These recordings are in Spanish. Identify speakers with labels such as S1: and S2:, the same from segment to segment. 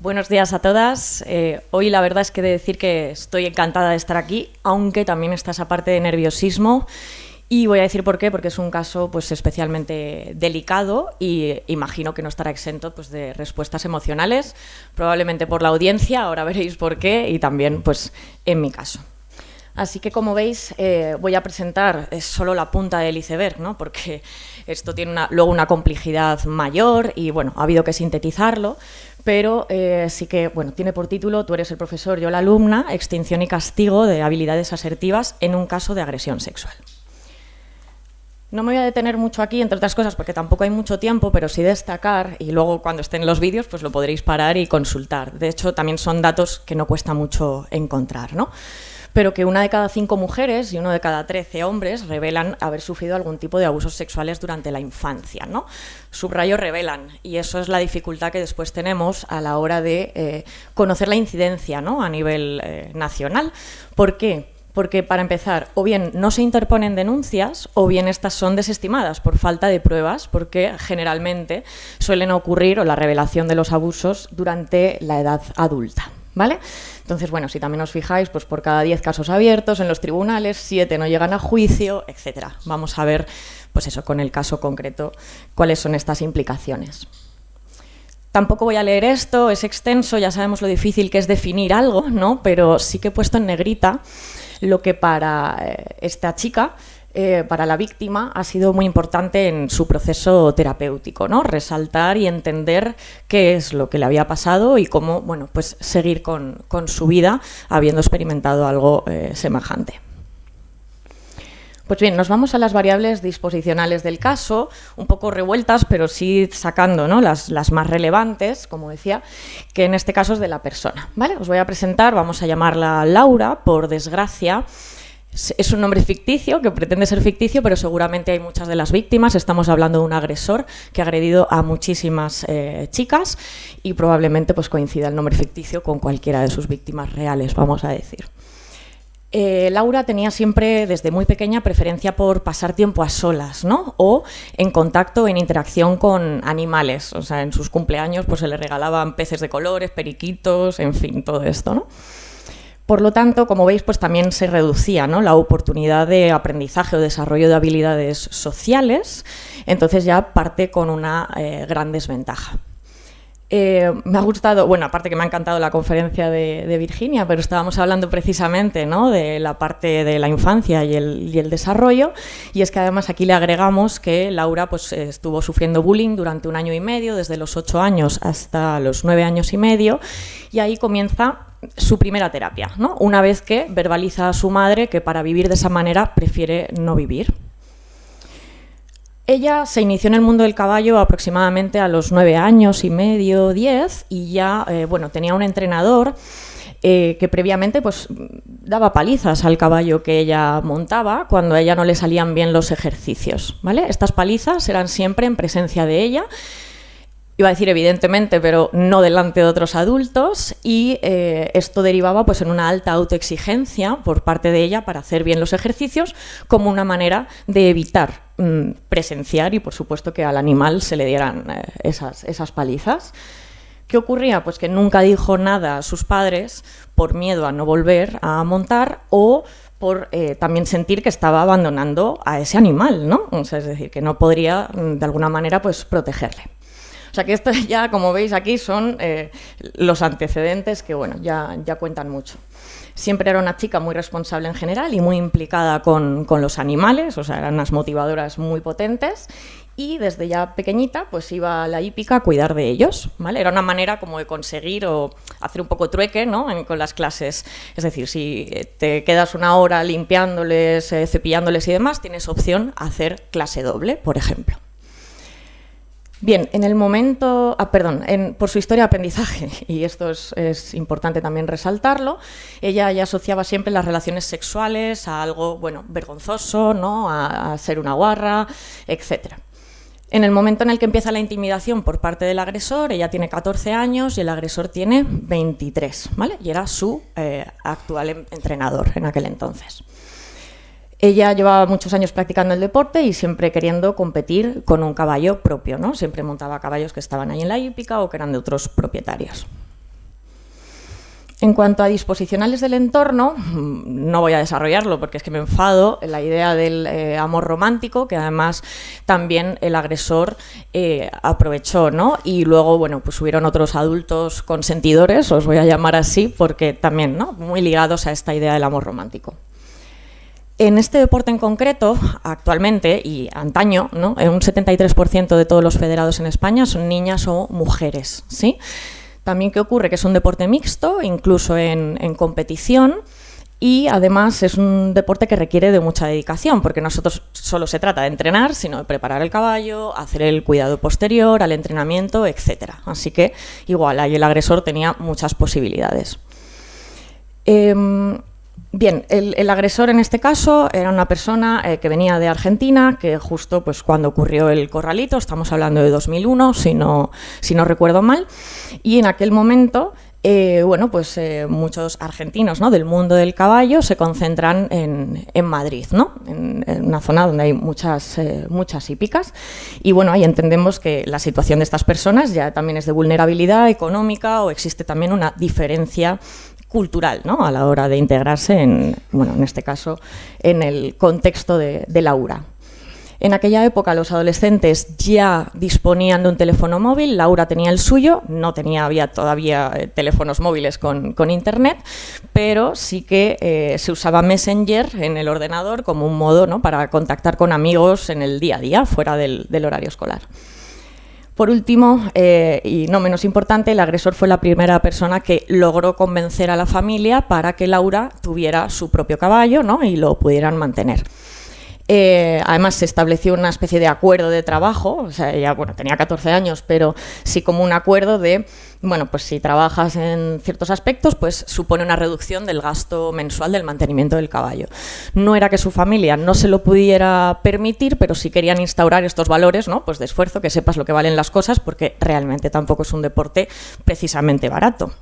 S1: Buenos días a todas. Hoy la verdad es que he de decir que estoy encantada de estar aquí, aunque también está esa parte de nerviosismo. Y voy a decir por qué, porque es un caso pues, especialmente delicado y imagino que no estará exento pues, de respuestas emocionales, probablemente por la audiencia, ahora veréis por qué, y también pues, en mi caso. Así que, como veis, voy a presentar solo la punta del iceberg, ¿no? Porque esto tiene luego una complejidad mayor y, bueno, ha habido que sintetizarlo, pero sí que, bueno, tiene por título Tú eres el profesor, yo la alumna, extinción y castigo de habilidades asertivas en un caso de agresión sexual. No me voy a detener mucho aquí, entre otras cosas, porque tampoco hay mucho tiempo, pero sí destacar, y luego cuando estén los vídeos pues lo podréis parar y consultar. De hecho, también son datos que no cuesta mucho encontrar, ¿no? Pero que 1 de cada 5 mujeres y 1 de cada 13 hombres revelan haber sufrido algún tipo de abusos sexuales durante la infancia, ¿no? Subrayo revelan, y eso es la dificultad que después tenemos a la hora de conocer la incidencia, ¿no? A nivel nacional. ¿Por qué? Porque, para empezar, o bien no se interponen denuncias o bien estas son desestimadas por falta de pruebas, porque generalmente suelen ocurrir, o la revelación de los abusos, durante la edad adulta, ¿vale? Entonces, bueno, si también os fijáis, pues por cada 10 casos abiertos en los tribunales, 7 no llegan a juicio, etcétera. Vamos a ver, pues eso, con el caso concreto, cuáles son estas implicaciones. Tampoco voy a leer esto, es extenso, ya sabemos lo difícil que es definir algo, ¿no? Pero sí que he puesto en negrita lo que para esta chica, para la víctima, ha sido muy importante en su proceso terapéutico, ¿no? Resaltar y entender qué es lo que le había pasado y cómo, bueno, pues seguir con su vida habiendo experimentado algo semejante. Pues bien, nos vamos a las variables disposicionales del caso, un poco revueltas, pero sí sacando, ¿no? las más relevantes, como decía, que en este caso es de la persona, ¿vale? Os voy a presentar, vamos a llamarla Laura, por desgracia. Es un nombre ficticio, que pretende ser ficticio, pero seguramente hay muchas de las víctimas. Estamos hablando de un agresor que ha agredido a muchísimas chicas y probablemente pues, coincida el nombre ficticio con cualquiera de sus víctimas reales, vamos a decir. Laura tenía siempre, desde muy pequeña, preferencia por pasar tiempo a solas, ¿no? O en contacto, en interacción con animales. O sea, en sus cumpleaños pues, se le regalaban peces de colores, periquitos, en fin, todo esto, ¿no? Por lo tanto, como veis, pues también se reducía, ¿no? La oportunidad de aprendizaje o desarrollo de habilidades sociales, entonces ya parte con una gran desventaja. Me ha gustado, bueno, aparte que me ha encantado la conferencia de Virginia, pero estábamos hablando precisamente, ¿no? De la parte de la infancia y el desarrollo, y es que además aquí le agregamos que Laura pues, estuvo sufriendo bullying durante 1 año y medio, desde los 8 años hasta los 9 años y medio, y ahí comienza su primera terapia, ¿no? Una vez que verbaliza a su madre que para vivir de esa manera prefiere no vivir. Ella se inició en el mundo del caballo aproximadamente a los 9 años y medio, 10, y ya bueno, tenía un entrenador que previamente pues, daba palizas al caballo que ella montaba cuando a ella no le salían bien los ejercicios, ¿vale? Estas palizas eran siempre en presencia de ella, iba a decir evidentemente, pero no delante de otros adultos, y esto derivaba pues, en una alta autoexigencia por parte de ella para hacer bien los ejercicios, como una manera de evitar presenciar y por supuesto que al animal se le dieran esas palizas. ¿Qué ocurría? Pues que nunca dijo nada a sus padres por miedo a no volver a montar o por también sentir que estaba abandonando a ese animal, ¿no? O sea, es decir, que no podría de alguna manera pues, protegerle. O sea que esto ya, como veis aquí, son los antecedentes que bueno, ya cuentan mucho. Siempre era una chica muy responsable en general y muy implicada con los animales, o sea, eran unas motivadoras muy potentes, y desde ya pequeñita pues iba a la hípica a cuidar de ellos, ¿vale? Era una manera como de conseguir o hacer un poco trueque, ¿no? Con las clases, es decir, si te quedas 1 hora limpiándoles, cepillándoles y demás, tienes opción a hacer clase doble, por ejemplo. Bien, en el momento, por su historia de aprendizaje, y esto es importante también resaltarlo, ella ya asociaba siempre las relaciones sexuales a algo, bueno, vergonzoso, ¿no? A ser una guarra, etc. En el momento en el que empieza la intimidación por parte del agresor, ella tiene 14 años y el agresor tiene 23, ¿vale? Y era su actual entrenador en aquel entonces. Ella llevaba muchos años practicando el deporte y siempre queriendo competir con un caballo propio, ¿no? Siempre montaba caballos que estaban ahí en la hípica o que eran de otros propietarios. En cuanto a disposicionales del entorno, no voy a desarrollarlo porque es que me enfado, la idea del amor romántico, que además también el agresor aprovechó, ¿no? Y luego, bueno, pues hubieron otros adultos consentidores, os voy a llamar así, porque también, ¿no?, muy ligados a esta idea del amor romántico. En este deporte en concreto, actualmente y antaño, ¿no?, un 73% de todos los federados en España son niñas o mujeres, ¿sí? También, ¿qué ocurre? Que es un deporte mixto, incluso en competición, y además es un deporte que requiere de mucha dedicación, porque no solo se trata de entrenar, sino de preparar el caballo, hacer el cuidado posterior al entrenamiento, etc. Así que igual, ahí el agresor tenía muchas posibilidades. Bien, el agresor en este caso era una persona que venía de Argentina, que justo pues, cuando ocurrió el corralito, estamos hablando de 2001, si no recuerdo mal, y en aquel momento, bueno, pues muchos argentinos, ¿no?, del mundo del caballo se concentran en Madrid, ¿no?, en una zona donde hay muchas hípicas, y bueno, ahí entendemos que la situación de estas personas ya también es de vulnerabilidad económica o existe también una diferencia cultural, ¿no?, a la hora de integrarse en este caso, en el contexto de Laura. En aquella época los adolescentes ya disponían de un teléfono móvil, Laura tenía el suyo, no había todavía teléfonos móviles con internet, pero sí que se usaba Messenger en el ordenador como un modo, ¿no?, para contactar con amigos en el día a día, fuera del horario escolar. Por último, y no menos importante, el agresor fue la primera persona que logró convencer a la familia para que Laura tuviera su propio caballo, ¿no?, y lo pudieran mantener. Además, se estableció una especie de acuerdo de trabajo, o sea, ella tenía 14 años, pero sí como un acuerdo de, bueno, pues si trabajas en ciertos aspectos, pues supone una reducción del gasto mensual del mantenimiento del caballo. No era que su familia no se lo pudiera permitir, pero sí querían instaurar estos valores, ¿no?, pues de esfuerzo, que sepas lo que valen las cosas, porque realmente tampoco es un deporte precisamente barato.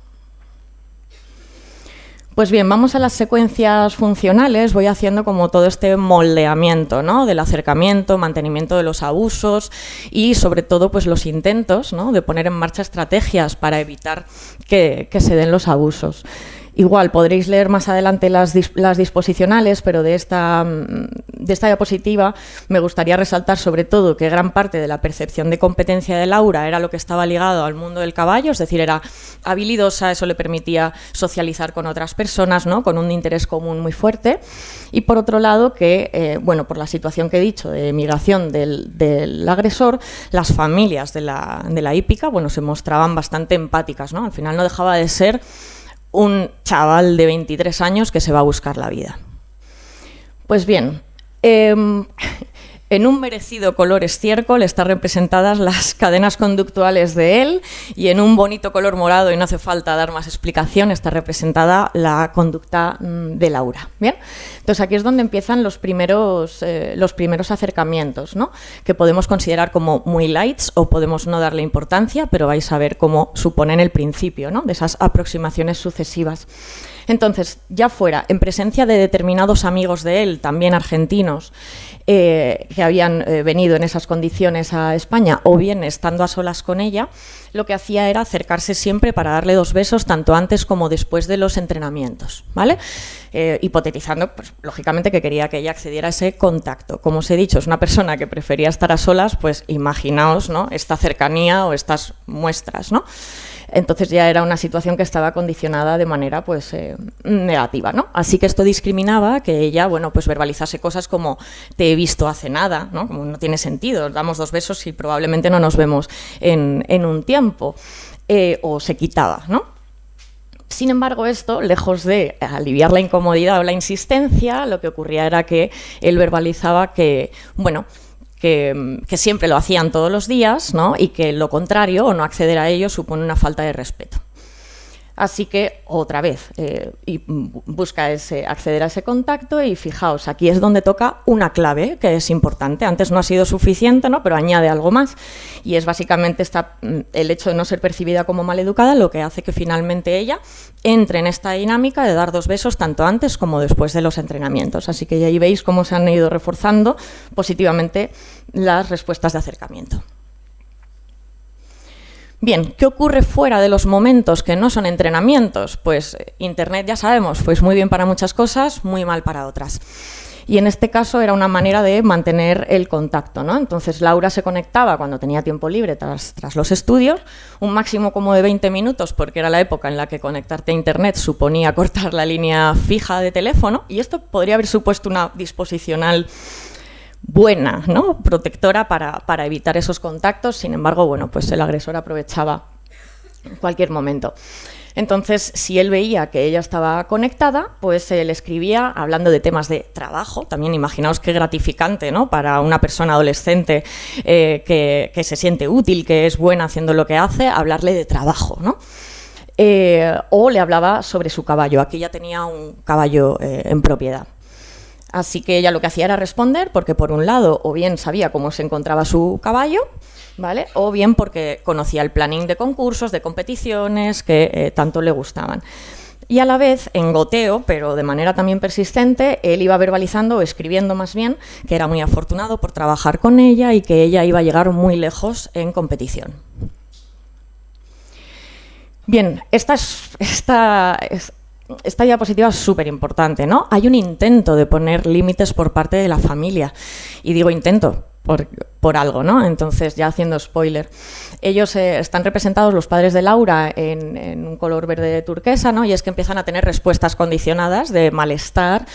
S1: Pues bien, vamos a las secuencias funcionales. Voy haciendo como todo este moldeamiento, ¿no?, del acercamiento, mantenimiento de los abusos y sobre todo pues los intentos, ¿no?, de poner en marcha estrategias para evitar que se den los abusos. Igual podréis leer más adelante las disposicionales, pero de esta diapositiva me gustaría resaltar sobre todo que gran parte de la percepción de competencia de Laura era lo que estaba ligado al mundo del caballo, es decir, era habilidosa, eso le permitía socializar con otras personas, ¿no?, con un interés común muy fuerte. Y por otro lado que, bueno, por la situación que he dicho de migración del agresor, las familias de la hípica, bueno, se mostraban bastante empáticas, ¿no? Al final no dejaba de ser un chaval de 23 años que se va a buscar la vida. Pues bien, en un merecido color estiércol están representadas las cadenas conductuales de él y en un bonito color morado, y no hace falta dar más explicación, está representada la conducta de Laura. ¿Bien? Entonces aquí es donde empiezan los primeros acercamientos, ¿no?, que podemos considerar como muy lights o podemos no darle importancia, pero vais a ver cómo suponen el principio, ¿no?, de esas aproximaciones sucesivas. Entonces, ya fuera en presencia de determinados amigos de él, también argentinos, que habían venido en esas condiciones a España, o bien estando a solas con ella, lo que hacía era acercarse siempre para darle 2 besos, tanto antes como después de los entrenamientos, ¿vale? Hipotetizando, pues, lógicamente, que quería que ella accediera a ese contacto. Como os he dicho, es una persona que prefería estar a solas, pues imaginaos, ¿no?, esta cercanía o estas muestras, ¿no? Entonces ya era una situación que estaba condicionada de manera pues negativa, ¿no? Así que esto discriminaba que ella, bueno, pues verbalizase cosas como te he visto hace nada, ¿no?, como no tiene sentido, damos 2 besos y probablemente no nos vemos en un tiempo, o se quitaba, ¿no? Sin embargo, esto, lejos de aliviar la incomodidad o la insistencia, lo que ocurría era que él verbalizaba que, bueno, que siempre lo hacían todos los días, ¿no?, y que lo contrario o no acceder a ello supone una falta de respeto. Así que, otra vez, busca acceder a ese contacto y fijaos, aquí es donde toca una clave que es importante. Antes no ha sido suficiente, ¿no?, pero añade algo más y es básicamente el hecho de no ser percibida como maleducada lo que hace que finalmente ella entre en esta dinámica de dar 2 besos tanto antes como después de los entrenamientos. Así que ahí veis cómo se han ido reforzando positivamente las respuestas de acercamiento. Bien, ¿qué ocurre fuera de los momentos que no son entrenamientos? Pues Internet, ya sabemos, pues muy bien para muchas cosas, muy mal para otras. Y en este caso era una manera de mantener el contacto, ¿no? Entonces Laura se conectaba cuando tenía tiempo libre tras los estudios, un máximo como de 20 minutos, porque era la época en la que conectarte a Internet suponía cortar la línea fija de teléfono, y esto podría haber supuesto una disposicional buena, ¿no? Protectora para evitar esos contactos. Sin embargo, bueno, pues el agresor aprovechaba cualquier momento. Entonces, si él veía que ella estaba conectada, pues le escribía hablando de temas de trabajo. También imaginaos qué gratificante, ¿no? Para una persona adolescente que se siente útil, que es buena haciendo lo que hace, hablarle de trabajo, ¿no? O le hablaba sobre su caballo. Aquí ya tenía un caballo en propiedad. Así que ella lo que hacía era responder porque, por un lado, o bien sabía cómo se encontraba su caballo, ¿vale? O bien porque conocía el planning de concursos, de competiciones que tanto le gustaban. Y a la vez, en goteo, pero de manera también persistente, él iba verbalizando o escribiendo más bien que era muy afortunado por trabajar con ella y que ella iba a llegar muy lejos en competición. Bien, esta diapositiva es súper importante, ¿no? Hay un intento de poner límites por parte de la familia. Y digo intento por algo, ¿no? Entonces, ya haciendo spoiler. Ellos están representados, los padres de Laura, en un color verde turquesa, ¿no? Y es que empiezan a tener respuestas condicionadas de malestar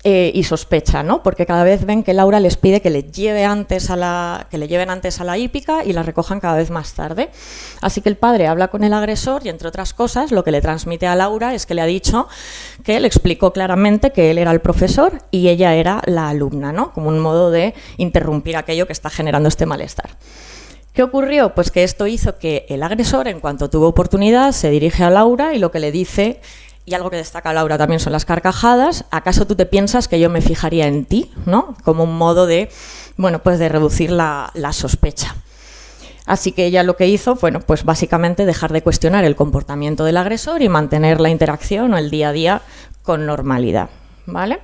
S1: y sospecha, ¿no? Porque cada vez ven que Laura les pide que le lleven antes a la hípica y la recojan cada vez más tarde. Así que el padre habla con el agresor y, entre otras cosas, lo que le transmite a Laura es que le ha dicho que le explicó claramente que él era el profesor y ella era la alumna, ¿no? Como un modo de interrumpir aquello que está generando este malestar. ¿Qué ocurrió? Pues que esto hizo que el agresor, en cuanto tuvo oportunidad, se dirige a Laura y lo que le dice, y algo que destaca Laura también son las carcajadas: ¿acaso tú te piensas que yo me fijaría en ti? ¿No? Como un modo de, bueno, pues de reducir la sospecha. Así que ella lo que hizo, bueno, pues básicamente dejar de cuestionar el comportamiento del agresor y mantener la interacción o el día a día con normalidad, ¿vale?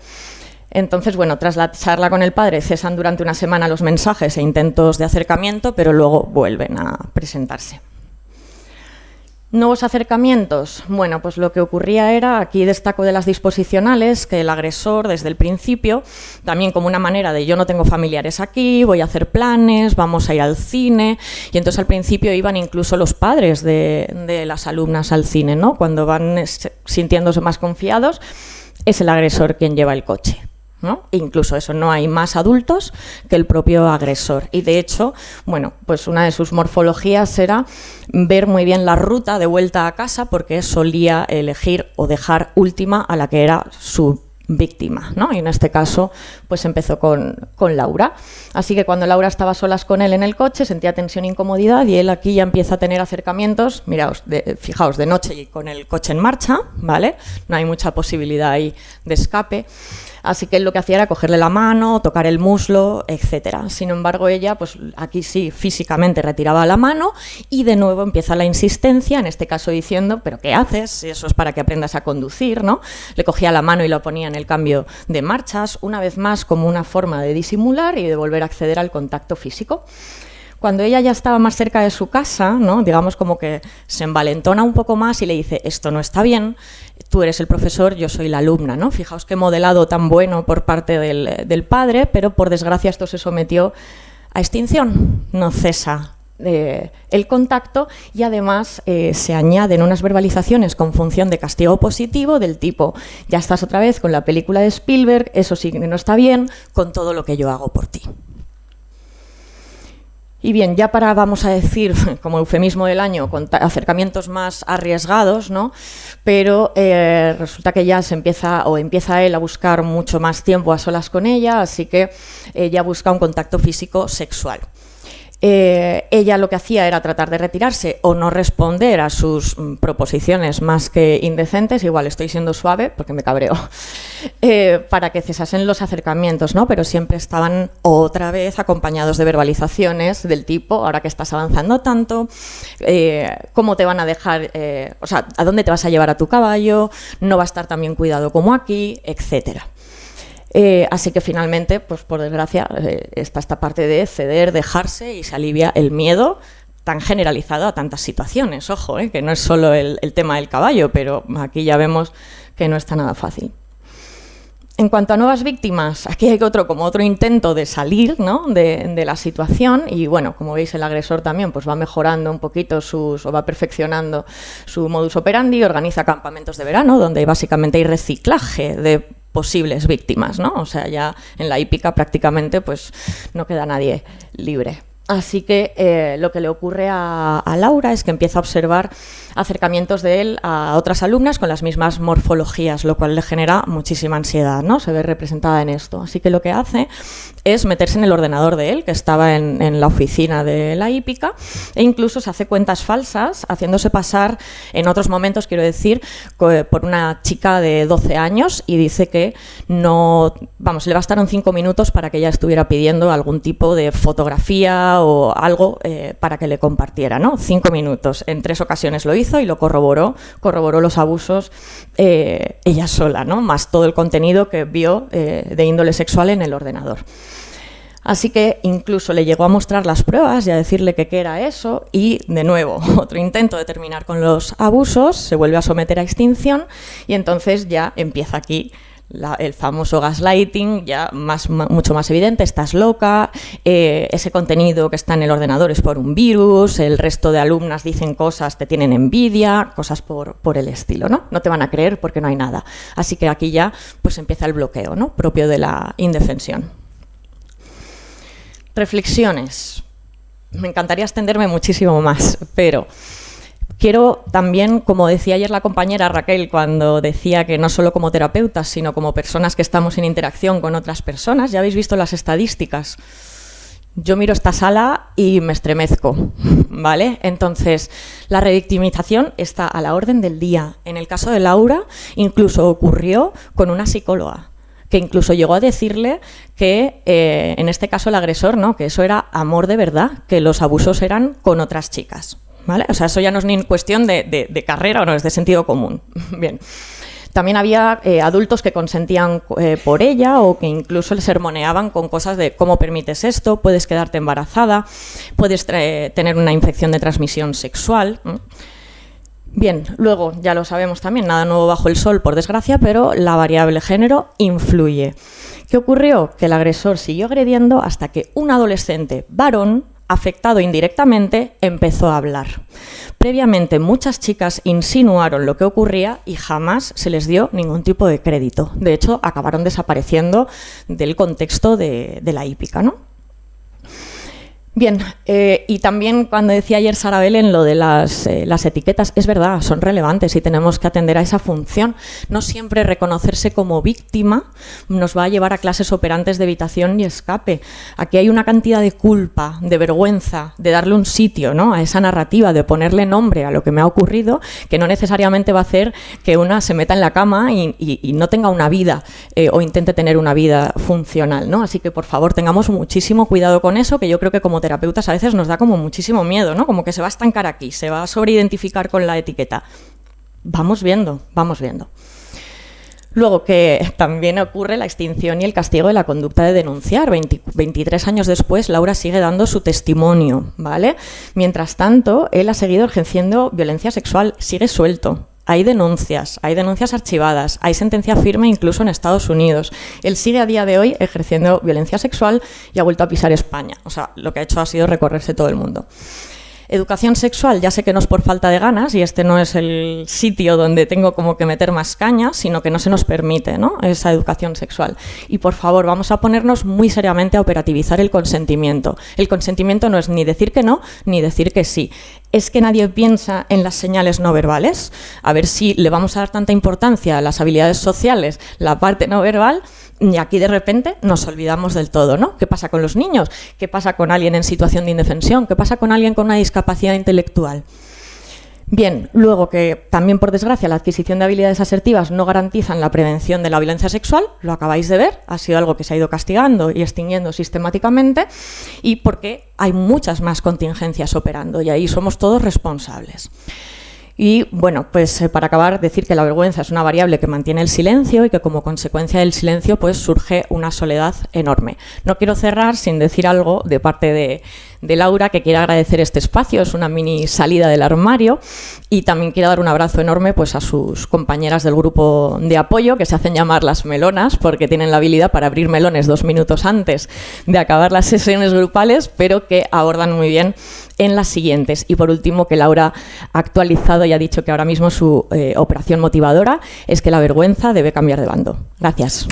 S1: Entonces, bueno, tras la charla con el padre cesan durante una semana los mensajes e intentos de acercamiento, pero luego vuelven a presentarse. Nuevos acercamientos. Bueno, pues lo que ocurría era, aquí destaco de las disposicionales, que el agresor desde el principio, también como una manera de yo no tengo familiares aquí, voy a hacer planes, vamos a ir al cine, y entonces al principio iban incluso los padres de las alumnas al cine, ¿no? Cuando van sintiéndose más confiados, es el agresor quien lleva el coche, ¿no? Incluso eso, no hay más adultos que el propio agresor. Y de hecho, bueno, pues una de sus morfologías era ver muy bien la ruta de vuelta a casa, porque solía elegir o dejar última a la que era su víctima, ¿no? Y en este caso, pues empezó con Laura. Así que cuando Laura estaba solas con él en el coche, sentía tensión e incomodidad, y él aquí ya empieza a tener acercamientos, miraos, fijaos, de noche y con el coche en marcha, ¿vale? No hay mucha posibilidad ahí de escape. Así que él lo que hacía era cogerle la mano, tocar el muslo, etcétera. Sin embargo, ella, pues aquí sí, físicamente retiraba la mano y de nuevo empieza la insistencia, en este caso diciendo, ¿pero qué haces? Eso es para que aprendas a conducir, ¿no? Le cogía la mano y lo ponía en el cambio de marchas, una vez más como una forma de disimular y de volver a acceder al contacto físico. Cuando ella ya estaba más cerca de su casa, ¿no? Digamos como que se envalentona un poco más y le dice, esto no está bien, tú eres el profesor, yo soy la alumna, ¿no? Fijaos qué modelado tan bueno por parte del padre, pero por desgracia esto se sometió a extinción, no cesa el contacto, y además se añaden unas verbalizaciones con función de castigo positivo del tipo, ya estás otra vez con la película de Spielberg, eso sí que no está bien, con todo lo que yo hago por ti. Y bien, ya para, vamos a decir, como eufemismo del año, con acercamientos más arriesgados, ¿no? Pero resulta que ya empieza él a buscar mucho más tiempo a solas con ella, así que ella busca un contacto físico sexual. Ella lo que hacía era tratar de retirarse o no responder a sus proposiciones más que indecentes, igual estoy siendo suave porque me cabreo, para que cesasen los acercamientos, ¿no? Pero siempre estaban otra vez acompañados de verbalizaciones del tipo, ahora que estás avanzando tanto, ¿cómo te van a dejar, o sea, a dónde te vas a llevar a tu caballo? No va a estar tan bien cuidado como aquí, etcétera. Así que finalmente, pues por desgracia, está esta parte de ceder, dejarse, y se alivia el miedo tan generalizado a tantas situaciones. Ojo, que no es solo el tema del caballo, pero aquí ya vemos que no está nada fácil. En cuanto a nuevas víctimas, aquí hay otro intento de salir, ¿no?, de la situación y, bueno, como veis, el agresor también pues va mejorando un poquito o va perfeccionando su modus operandi, organiza campamentos de verano donde básicamente hay reciclaje de posibles víctimas, ¿no? O sea, ya en la hípica prácticamente pues no queda nadie libre. Así que lo que le ocurre a Laura es que empieza a observar acercamientos de él a otras alumnas con las mismas morfologías, lo cual le genera muchísima ansiedad, ¿no? Se ve representada en esto. Así que lo que hace es meterse en el ordenador de él, que estaba en la oficina de la hípica, e incluso se hace cuentas falsas, haciéndose pasar, en otros momentos, quiero decir, por una chica de 12 años y dice que no, vamos, le bastaron 5 minutos para que ella estuviera pidiendo algún tipo de fotografía o algo para que le compartiera, ¿no? 5 minutos. En 3 ocasiones lo hizo y lo corroboró los abusos ella sola, ¿no? Más todo el contenido que vio de índole sexual en el ordenador. Así que incluso le llegó a mostrar las pruebas y a decirle que qué era eso y, de nuevo, otro intento de terminar con los abusos, se vuelve a someter a extinción y entonces ya empieza aquí el famoso gaslighting, ya mucho más evidente, estás loca, ese contenido que está en el ordenador es por un virus, el resto de alumnas dicen cosas, te tienen envidia, cosas por el estilo, ¿no? No te van a creer porque no hay nada. Así que aquí ya pues empieza el bloqueo, ¿no?, propio de la indefensión. Reflexiones. Me encantaría extenderme muchísimo más, pero quiero también, como decía ayer la compañera Raquel, cuando decía que no solo como terapeutas, sino como personas que estamos en interacción con otras personas, ya habéis visto las estadísticas. Yo miro esta sala y me estremezco, ¿vale? Entonces, la revictimización está a la orden del día. En el caso de Laura, incluso ocurrió con una psicóloga, que incluso llegó a decirle que, en este caso el agresor, ¿no?, que eso era amor de verdad, que los abusos eran con otras chicas, ¿vale? O sea, eso ya no es ni cuestión de carrera o no, es de sentido común. Bien. También había adultos que consentían por ella o que incluso le sermoneaban con cosas de cómo permites esto, puedes quedarte embarazada, puedes tener una infección de transmisión sexual. Bien, luego ya lo sabemos también, nada nuevo bajo el sol, por desgracia, pero la variable género influye. ¿Qué ocurrió? Que el agresor siguió agrediendo hasta que un adolescente varón, afectado indirectamente, empezó a hablar. Previamente muchas chicas insinuaron lo que ocurría y jamás se les dio ningún tipo de crédito. De hecho, acabaron desapareciendo del contexto de la hípica, ¿no? Bien, y también cuando decía ayer Sara Belén lo de las etiquetas, es verdad, son relevantes y tenemos que atender a esa función. No siempre reconocerse como víctima nos va a llevar a clases operantes de evitación y escape. Aquí hay una cantidad de culpa, de vergüenza, de darle un sitio, ¿no?, a esa narrativa, de ponerle nombre a lo que me ha ocurrido, que no necesariamente va a hacer que una se meta en la cama y no tenga una vida o intente tener una vida funcional, ¿no? Así que, por favor, tengamos muchísimo cuidado con eso, que yo creo que como terapeutas a veces nos da como muchísimo miedo, ¿no? Como que se va a estancar aquí, se va a sobreidentificar con la etiqueta. Vamos viendo, vamos viendo. Luego, que también ocurre la extinción y el castigo de la conducta de denunciar. 23 años después, Laura sigue dando su testimonio, ¿vale? Mientras tanto, él ha seguido ejerciendo violencia sexual, sigue suelto. Hay denuncias archivadas, hay sentencia firme incluso en Estados Unidos. Él sigue a día de hoy ejerciendo violencia sexual y ha vuelto a pisar España. O sea, lo que ha hecho ha sido recorrerse todo el mundo. Educación sexual, ya sé que no es por falta de ganas y este no es el sitio donde tengo como que meter más caña, sino que no se nos permite, ¿no?, esa educación sexual. Y por favor, vamos a ponernos muy seriamente a operativizar el consentimiento. El consentimiento no es ni decir que no, ni decir que sí. Es que nadie piensa en las señales no verbales. A ver si le vamos a dar tanta importancia a las habilidades sociales, la parte no verbal, y aquí de repente nos olvidamos del todo, ¿no? ¿Qué pasa con los niños? ¿Qué pasa con alguien en situación de indefensión? ¿Qué pasa con alguien con una discapacidad intelectual? Bien, luego que también, por desgracia, la adquisición de habilidades asertivas no garantizan la prevención de la violencia sexual, lo acabáis de ver, ha sido algo que se ha ido castigando y extinguiendo sistemáticamente, y porque hay muchas más contingencias operando y ahí somos todos responsables. Y bueno, pues para acabar, decir que la vergüenza es una variable que mantiene el silencio y que como consecuencia del silencio pues surge una soledad enorme. No quiero cerrar sin decir algo de parte de Laura, que quiere agradecer este espacio, es una mini salida del armario, y también quiero dar un abrazo enorme pues a sus compañeras del grupo de apoyo, que se hacen llamar las melonas, porque tienen la habilidad para abrir melones 2 minutos antes de acabar las sesiones grupales, pero que abordan muy bien en las siguientes. Y por último, que Laura ha actualizado y ha dicho que ahora mismo su operación motivadora es que la vergüenza debe cambiar de bando. Gracias.